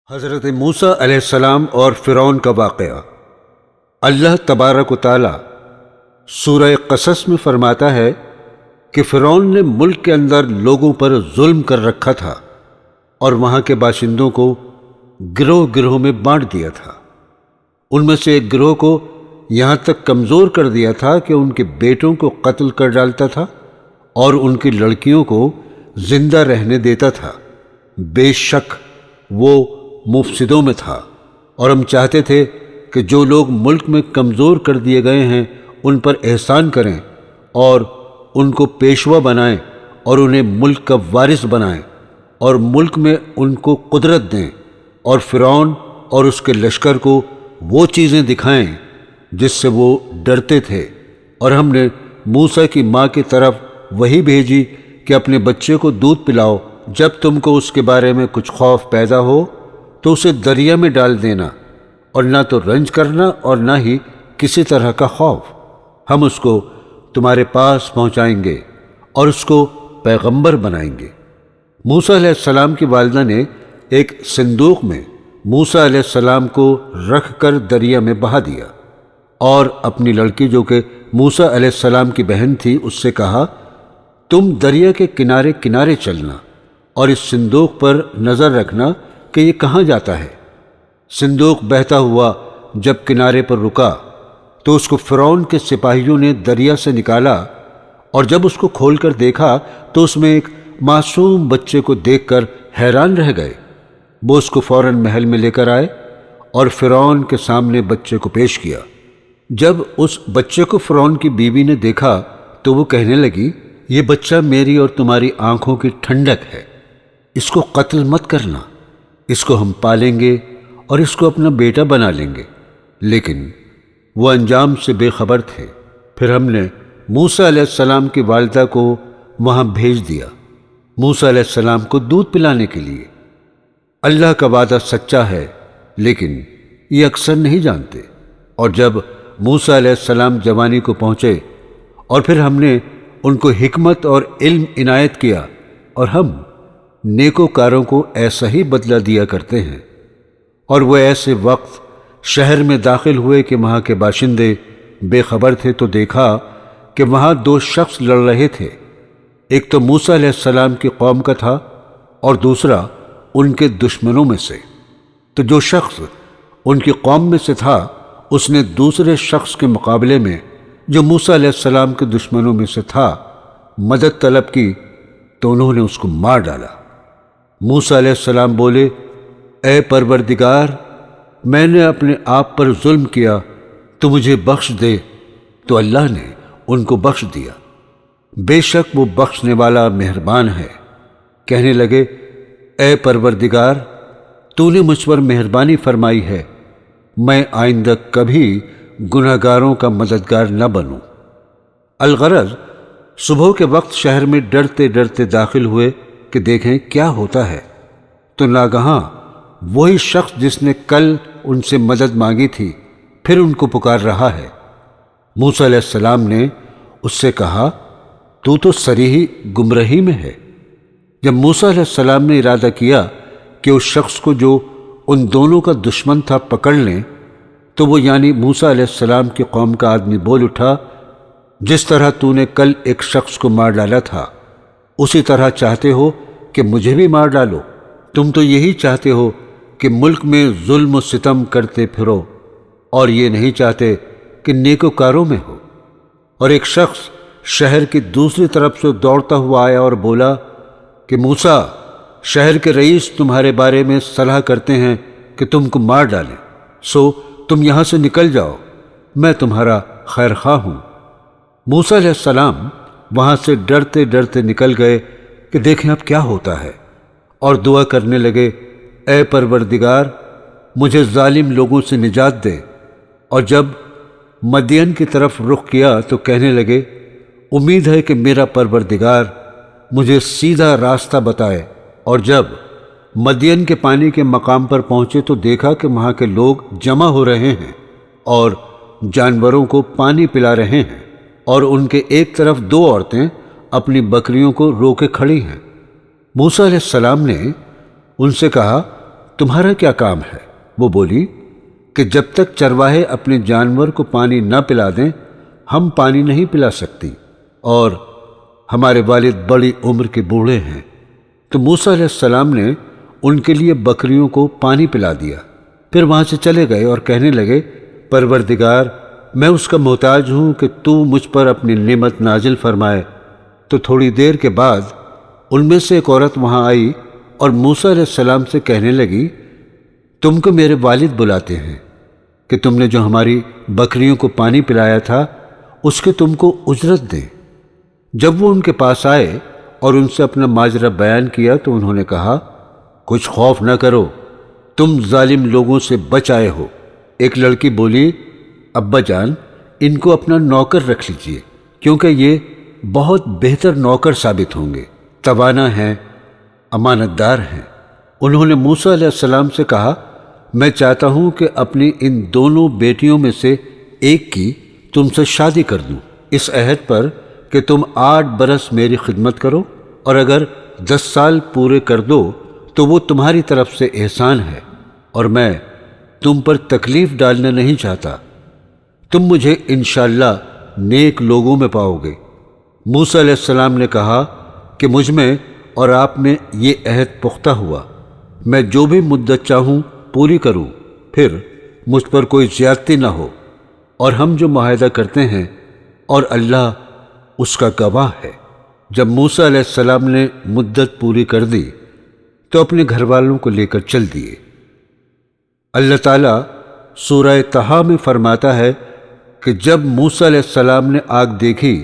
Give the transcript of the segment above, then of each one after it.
حضرت موسیٰ علیہ السلام اور فرعون کا واقعہ۔ اللہ تبارک و تعالی سورہ قصص میں فرماتا ہے کہ فرعون نے ملک کے اندر لوگوں پر ظلم کر رکھا تھا اور وہاں کے باشندوں کو گروہ گروہ میں بانٹ دیا تھا۔ ان میں سے ایک گروہ کو یہاں تک کمزور کر دیا تھا کہ ان کے بیٹوں کو قتل کر ڈالتا تھا اور ان کی لڑکیوں کو زندہ رہنے دیتا تھا۔ بے شک وہ مفسدوں میں تھا، اور ہم چاہتے تھے کہ جو لوگ ملک میں کمزور کر دیے گئے ہیں ان پر احسان کریں اور ان کو پیشوا بنائیں اور انہیں ملک کا وارث بنائیں اور ملک میں ان کو قدرت دیں، اور فرعون اور اس کے لشکر کو وہ چیزیں دکھائیں جس سے وہ ڈرتے تھے۔ اور ہم نے موسیٰ کی ماں کی طرف وحی بھیجی کہ اپنے بچے کو دودھ پلاؤ، جب تم کو اس کے بارے میں کچھ خوف پیدا ہو تو اسے دریا میں ڈال دینا، اور نہ تو رنج کرنا اور نہ ہی کسی طرح کا خوف۔ ہم اس کو تمہارے پاس پہنچائیں گے اور اس کو پیغمبر بنائیں گے۔ موسیٰ علیہ السلام کی والدہ نے ایک صندوق میں موسیٰ علیہ السلام کو رکھ کر دریا میں بہا دیا، اور اپنی لڑکی جو کہ موسیٰ علیہ السلام کی بہن تھی اس سے کہا، تم دریا کے کنارے کنارے چلنا اور اس صندوق پر نظر رکھنا کہ یہ کہاں جاتا ہے۔ صندوق بہتا ہوا جب کنارے پر رکا تو اس کو فرعون کے سپاہیوں نے دریا سے نکالا، اور جب اس کو کھول کر دیکھا تو اس میں ایک معصوم بچے کو دیکھ کر حیران رہ گئے۔ وہ اس کو فوراً محل میں لے کر آئے اور فرعون کے سامنے بچے کو پیش کیا۔ جب اس بچے کو فرعون کی بیوی نے دیکھا تو وہ کہنے لگی، یہ بچہ میری اور تمہاری آنکھوں کی ٹھنڈک ہے، اس کو قتل مت کرنا، اس کو ہم پالیں گے اور اس کو اپنا بیٹا بنا لیں گے۔ لیکن وہ انجام سے بے خبر تھے۔ پھر ہم نے موسیٰ علیہ السلام کی والدہ کو وہاں بھیج دیا، موسیٰ علیہ السلام کو دودھ پلانے کے لیے۔ اللہ کا وعدہ سچا ہے، لیکن یہ اکثر نہیں جانتے۔ اور جب موسیٰ علیہ السلام جوانی کو پہنچے اور پھر ہم نے ان کو حکمت اور علم عنایت کیا، اور ہم نیکوکاروں کو ایسا ہی بدلہ دیا کرتے ہیں۔ اور وہ ایسے وقت شہر میں داخل ہوئے کہ وہاں کے باشندے بے خبر تھے، تو دیکھا کہ وہاں دو شخص لڑ رہے تھے، ایک تو موسیٰ علیہ السلام کی قوم کا تھا اور دوسرا ان کے دشمنوں میں سے۔ تو جو شخص ان کی قوم میں سے تھا اس نے دوسرے شخص کے مقابلے میں جو موسیٰ علیہ السلام کے دشمنوں میں سے تھا مدد طلب کی، تو انہوں نے اس کو مار ڈالا۔ موسیٰ علیہ السلام بولے، اے پروردگار، میں نے اپنے آپ پر ظلم کیا، تو مجھے بخش دے۔ تو اللہ نے ان کو بخش دیا، بے شک وہ بخشنے والا مہربان ہے۔ کہنے لگے، اے پروردگار، تو نے مجھ پر مہربانی فرمائی ہے، میں آئندہ کبھی گناہگاروں کا مددگار نہ بنوں۔ الغرض صبح کے وقت شہر میں ڈرتے ڈرتے داخل ہوئے کہ دیکھیں کیا ہوتا ہے، تو ناگہاں وہی شخص جس نے کل ان سے مدد مانگی تھی پھر ان کو پکار رہا ہے۔ موسیٰ علیہ السلام نے اس سے کہا، تو صریحی گمراہی میں ہے۔ جب موسیٰ علیہ السلام نے ارادہ کیا کہ اس شخص کو جو ان دونوں کا دشمن تھا پکڑ لیں، تو وہ یعنی موسیٰ علیہ السلام کی قوم کا آدمی بول اٹھا، جس طرح تو نے کل ایک شخص کو مار ڈالا تھا اسی طرح چاہتے ہو کہ مجھے بھی مار ڈالو؟ تم تو یہی چاہتے ہو کہ ملک میں ظلم و ستم کرتے پھرو، اور یہ نہیں چاہتے کہ نیکوکاروں میں ہو۔ اور ایک شخص شہر کی دوسری طرف سے دوڑتا ہوا آیا اور بولا کہ موسیٰ، شہر کے رئیس تمہارے بارے میں صلاح کرتے ہیں کہ تم کو مار ڈالیں، سو تم یہاں سے نکل جاؤ، میں تمہارا خیر خواہ ہوں۔ موسیٰ علیہ السلام وہاں سے ڈرتے ڈرتے نکل گئے کہ دیکھیں اب کیا ہوتا ہے، اور دعا کرنے لگے، اے پروردگار، مجھے ظالم لوگوں سے نجات دے۔ اور جب مدین کی طرف رخ کیا تو کہنے لگے، امید ہے کہ میرا پروردگار مجھے سیدھا راستہ بتائے۔ اور جب مدین کے پانی کے مقام پر پہنچے تو دیکھا کہ وہاں کے لوگ جمع ہو رہے ہیں اور جانوروں کو پانی پلا رہے ہیں، اور ان کے ایک طرف دو عورتیں اپنی بکریوں کو روکے کھڑی ہیں۔ موسیٰ علیہ السلام نے ان سے کہا، تمہارا کیا کام ہے؟ وہ بولی کہ جب تک چرواہے اپنے جانور کو پانی نہ پلا دیں ہم پانی نہیں پلا سکتی، اور ہمارے والد بڑی عمر کے بوڑھے ہیں۔ تو موسیٰ علیہ السلام نے ان کے لیے بکریوں کو پانی پلا دیا، پھر وہاں سے چلے گئے اور کہنے لگے، پروردگار، میں اس کا محتاج ہوں کہ تو مجھ پر اپنی نعمت نازل فرمائے۔ تو تھوڑی دیر کے بعد ان میں سے ایک عورت وہاں آئی اور موسیٰ علیہ السلام سے کہنے لگی، تم کو میرے والد بلاتے ہیں کہ تم نے جو ہماری بکریوں کو پانی پلایا تھا اس کے تم کو اجرت دیں۔ جب وہ ان کے پاس آئے اور ان سے اپنا ماجرا بیان کیا تو انہوں نے کہا، کچھ خوف نہ کرو، تم ظالم لوگوں سے بچ آئے ہو۔ ایک لڑکی بولی، ابا جان، ان کو اپنا نوکر رکھ لیجئے، کیونکہ یہ بہت بہتر نوکر ثابت ہوں گے، توانا ہیں، امانت دار ہیں۔ انہوں نے موسیٰ علیہ السلام سے کہا، میں چاہتا ہوں کہ اپنی ان دونوں بیٹیوں میں سے ایک کی تم سے شادی کر دوں، اس عہد پر کہ تم 8 برس میری خدمت کرو، اور اگر 10 سال پورے کر دو تو وہ تمہاری طرف سے احسان ہے، اور میں تم پر تکلیف ڈالنا نہیں چاہتا، تم مجھے انشاءاللہ نیک لوگوں میں پاؤ گے۔ موسیٰ علیہ السلام نے کہا کہ مجھ میں اور آپ میں یہ عہد پختہ ہوا، میں جو بھی مدت چاہوں پوری کروں، پھر مجھ پر کوئی زیادتی نہ ہو، اور ہم جو معاہدہ کرتے ہیں اور اللہ اس کا گواہ ہے۔ جب موسیٰ علیہ السلام نے مدت پوری کر دی تو اپنے گھر والوں کو لے کر چل دیے۔ اللہ تعالیٰ سورہ طٰہٰ میں فرماتا ہے کہ جب موسیٰ علیہ السلام نے آگ دیکھی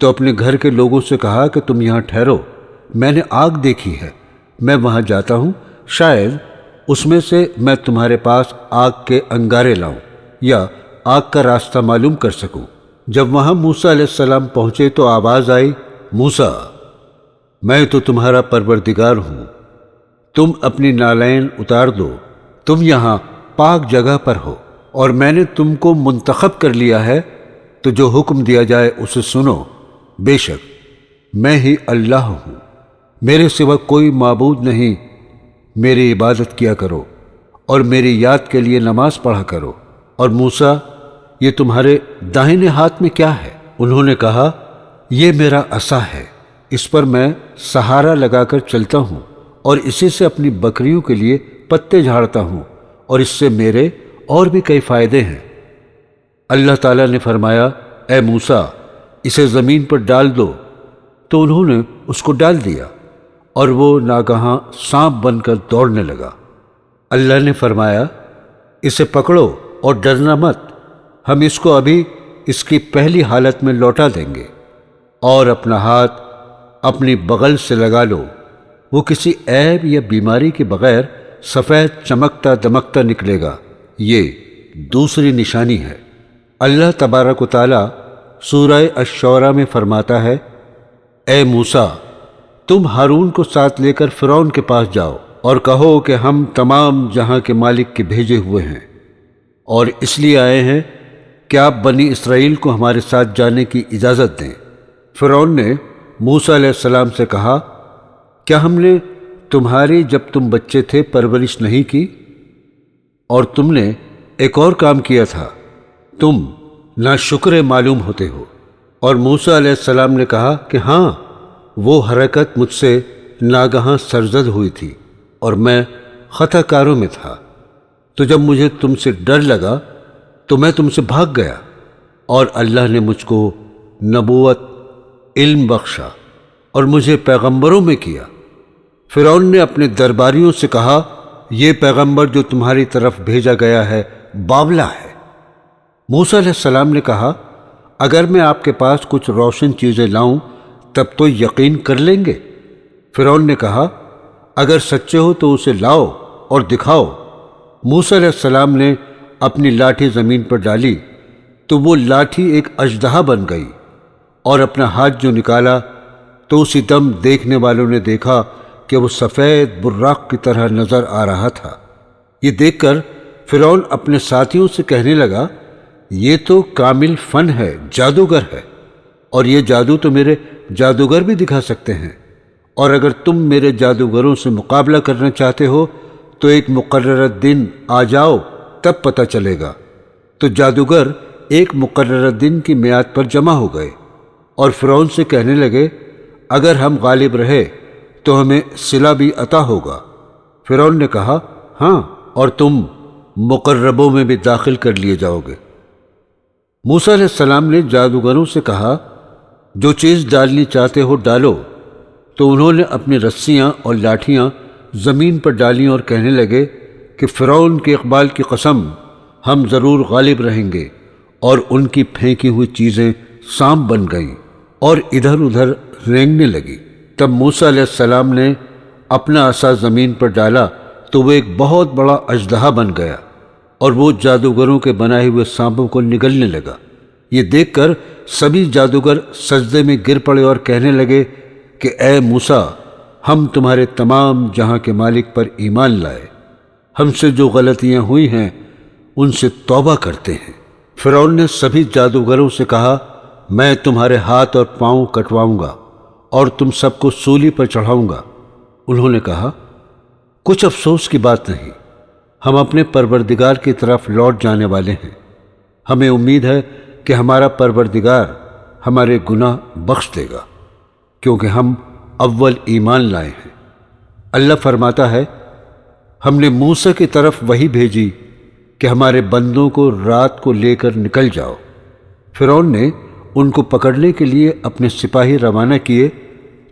تو اپنے گھر کے لوگوں سے کہا کہ تم یہاں ٹھہرو، میں نے آگ دیکھی ہے، میں وہاں جاتا ہوں، شاید اس میں سے میں تمہارے پاس آگ کے انگارے لاؤں یا آگ کا راستہ معلوم کر سکوں۔ جب وہاں موسیٰ علیہ السلام پہنچے تو آواز آئی، موسیٰ، میں تو تمہارا پروردگار ہوں، تم اپنی نالین اتار دو، تم یہاں پاک جگہ پر ہو، اور میں نے تم کو منتخب کر لیا ہے، تو جو حکم دیا جائے اسے سنو، بے شک میں ہی اللہ ہوں، میرے سوا کوئی معبود نہیں، میری عبادت کیا کرو اور میری یاد کے لیے نماز پڑھا کرو۔ اور موسیٰ، یہ تمہارے داہنے ہاتھ میں کیا ہے؟ انہوں نے کہا، یہ میرا عصا ہے، اس پر میں سہارا لگا کر چلتا ہوں، اور اسی سے اپنی بکریوں کے لیے پتے جھاڑتا ہوں، اور اس سے میرے اور بھی کئی فائدے ہیں۔ اللہ تعالیٰ نے فرمایا، اے موسیٰ، اسے زمین پر ڈال دو، تو انہوں نے اس کو ڈال دیا، اور وہ ناگہاں سانپ بن کر دوڑنے لگا۔ اللہ نے فرمایا، اسے پکڑو اور ڈرنا مت، ہم اس کو ابھی اس کی پہلی حالت میں لوٹا دیں گے، اور اپنا ہاتھ اپنی بغل سے لگا لو، وہ کسی عیب یا بیماری کے بغیر سفید چمکتا دمکتا نکلے گا، یہ دوسری نشانی ہے۔ اللہ تبارک و تعالی سورہ الشعراء میں فرماتا ہے، اے موسیٰ، تم ہارون کو ساتھ لے کر فرعون کے پاس جاؤ اور کہو کہ ہم تمام جہاں کے مالک کے بھیجے ہوئے ہیں، اور اس لیے آئے ہیں کہ آپ بنی اسرائیل کو ہمارے ساتھ جانے کی اجازت دیں۔ فرعون نے موسیٰ علیہ السلام سے کہا، کیا ہم نے تمہاری جب تم بچے تھے پرورش نہیں کی؟ اور تم نے ایک اور کام کیا تھا، تم ناشکر معلوم ہوتے ہو۔ اور موسیٰ علیہ السلام نے کہا کہ ہاں، وہ حرکت مجھ سے ناگہاں سرزد ہوئی تھی اور میں خطا کاروں میں تھا، تو جب مجھے تم سے ڈر لگا تو میں تم سے بھاگ گیا، اور اللہ نے مجھ کو نبوت، علم بخشا اور مجھے پیغمبروں میں کیا۔ فرعون نے اپنے درباریوں سے کہا، یہ پیغمبر جو تمہاری طرف بھیجا گیا ہے باولا ہے۔ موسیٰ علیہ السلام نے کہا، اگر میں آپ کے پاس کچھ روشن چیزیں لاؤں تب تو یقین کر لیں گے؟ فرعون نے کہا، اگر سچے ہو تو اسے لاؤ اور دکھاؤ۔ موسیٰ علیہ السلام نے اپنی لاٹھی زمین پر ڈالی تو وہ لاٹھی ایک اژدہا بن گئی، اور اپنا ہاتھ جو نکالا تو اسی دم دیکھنے والوں نے دیکھا کہ وہ سفید براق کی طرح نظر آ رہا تھا۔ یہ دیکھ کر فرعون اپنے ساتھیوں سے کہنے لگا، یہ تو کامل فن ہے، جادوگر ہے، اور یہ جادو تو میرے جادوگر بھی دکھا سکتے ہیں، اور اگر تم میرے جادوگروں سے مقابلہ کرنا چاہتے ہو تو ایک مقررہ دن آ جاؤ تب پتہ چلے گا۔ تو جادوگر ایک مقررہ دن کی میعاد پر جمع ہو گئے اور فرعون سے کہنے لگے اگر ہم غالب رہے تو ہمیں صلہ بھی عطا ہوگا۔ فرعون نے کہا ہاں، اور تم مقربوں میں بھی داخل کر لیے جاؤ گے۔ موسیٰ علیہ السلام نے جادوگروں سے کہا جو چیز ڈالنی چاہتے ہو ڈالو، تو انہوں نے اپنی رسیاں اور لاٹھیاں زمین پر ڈالیں اور کہنے لگے کہ فرعون کے اقبال کی قسم ہم ضرور غالب رہیں گے، اور ان کی پھینکی ہوئی چیزیں سانپ بن گئیں اور ادھر ادھر رینگنے لگی۔ تب موسیٰ علیہ السلام نے اپنا عصا زمین پر ڈالا تو وہ ایک بہت بڑا اژدہا بن گیا اور وہ جادوگروں کے بنائے ہوئے سانپوں کو نگلنے لگا۔ یہ دیکھ کر سبھی جادوگر سجدے میں گر پڑے اور کہنے لگے کہ اے موسیٰ، ہم تمہارے تمام جہاں کے مالک پر ایمان لائے، ہم سے جو غلطیاں ہوئی ہیں ان سے توبہ کرتے ہیں۔ فرعون نے سبھی جادوگروں سے کہا میں تمہارے ہاتھ اور پاؤں کٹواؤں گا اور تم سب کو سولی پر چڑھاؤں گا۔ انہوں نے کہا کچھ افسوس کی بات نہیں، ہم اپنے پروردگار کی طرف لوٹ جانے والے ہیں، ہمیں امید ہے کہ ہمارا پروردگار ہمارے گناہ بخش دے گا، کیونکہ ہم اول ایمان لائے ہیں۔ اللہ فرماتا ہے ہم نے موسیٰ کی طرف وحی بھیجی کہ ہمارے بندوں کو رات کو لے کر نکل جاؤ۔ فرعون نے ان کو پکڑنے کے لیے اپنے سپاہی روانہ کیے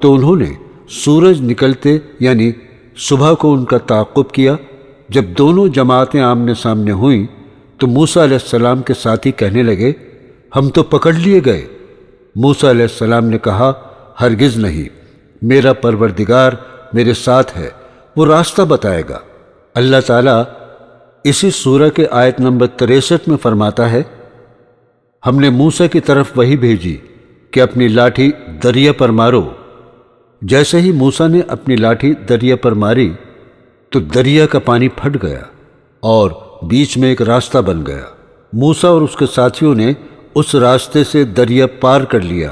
تو انہوں نے سورج نکلتے یعنی صبح کو ان کا تعاقب کیا۔ جب دونوں جماعتیں آمنے سامنے ہوئیں تو موسیٰ علیہ السلام کے ساتھی کہنے لگے ہم تو پکڑ لیے گئے۔ موسیٰ علیہ السلام نے کہا ہرگز نہیں، میرا پروردگار میرے ساتھ ہے، وہ راستہ بتائے گا۔ اللہ تعالیٰ اسی سورہ کے آیت نمبر 63 میں فرماتا ہے ہم نے موسیٰ کی طرف وحی بھیجی کہ اپنی لاٹھی دریا پر مارو۔ جیسے ہی موسیٰ نے اپنی لاٹھی دریا پر ماری تو دریا کا پانی پھٹ گیا اور بیچ میں ایک راستہ بن گیا۔ موسیٰ اور اس کے ساتھیوں نے اس راستے سے دریا پار کر لیا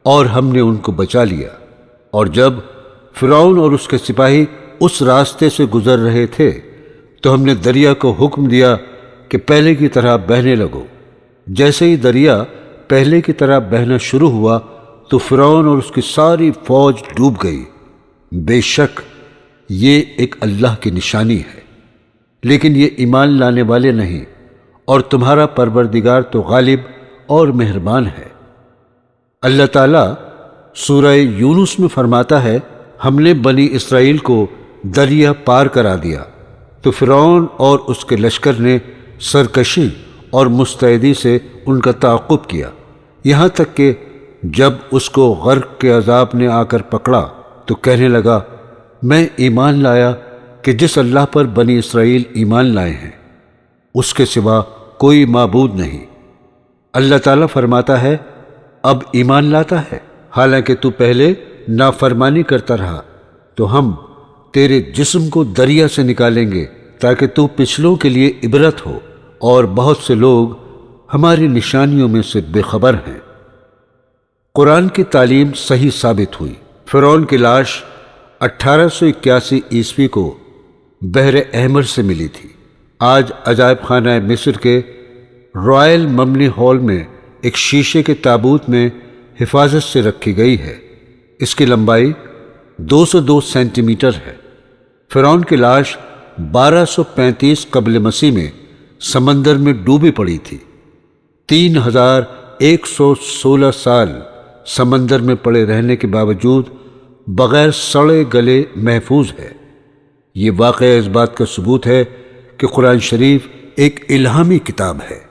اور ہم نے ان کو بچا لیا۔ اور جب فرعون اور اس کے سپاہی اس راستے سے گزر رہے تھے تو ہم نے دریا کو حکم دیا کہ پہلے کی طرح بہنے لگو۔ جیسے ہی دریا پہلے کی طرح بہنا شروع ہوا تو فرعون اور اس کی ساری فوج ڈوب گئی۔ بے شک یہ ایک اللہ کی نشانی ہے، لیکن یہ ایمان لانے والے نہیں، اور تمہارا پروردگار تو غالب اور مہربان ہے۔ اللہ تعالیٰ سورہ یونس میں فرماتا ہے ہم نے بنی اسرائیل کو دریا پار کرا دیا تو فرعون اور اس کے لشکر نے سرکشی اور مستعدی سے ان کا تعاقب کیا، یہاں تک کہ جب اس کو غرق کے عذاب نے آ کر پکڑا تو کہنے لگا میں ایمان لایا کہ جس اللہ پر بنی اسرائیل ایمان لائے ہیں اس کے سوا کوئی معبود نہیں۔ اللہ تعالیٰ فرماتا ہے اب ایمان لاتا ہے، حالانکہ تو پہلے نافرمانی کرتا رہا تو ہم تیرے جسم کو دریا سے نکالیں گے تاکہ تو پچھلوں کے لیے عبرت ہو، اور بہت سے لوگ ہماری نشانیوں میں سے بے خبر ہیں۔ قرآن کی تعلیم صحیح ثابت ہوئی۔ فرعون کی لاش 1881 عیسوی کو بحر احمر سے ملی تھی۔ آج عجائب خانہ مصر کے رائل ممنی ہال میں ایک شیشے کے تابوت میں حفاظت سے رکھی گئی ہے۔ اس کی لمبائی 202 سینٹی میٹر ہے۔ فرعون کی لاش 1235 قبل مسیح میں سمندر میں ڈوبی پڑی تھی۔ 3116 سال سمندر میں پڑے رہنے کے باوجود بغیر سڑے گلے محفوظ ہے۔ یہ واقعہ اس بات کا ثبوت ہے کہ قرآن شریف ایک الہامی کتاب ہے۔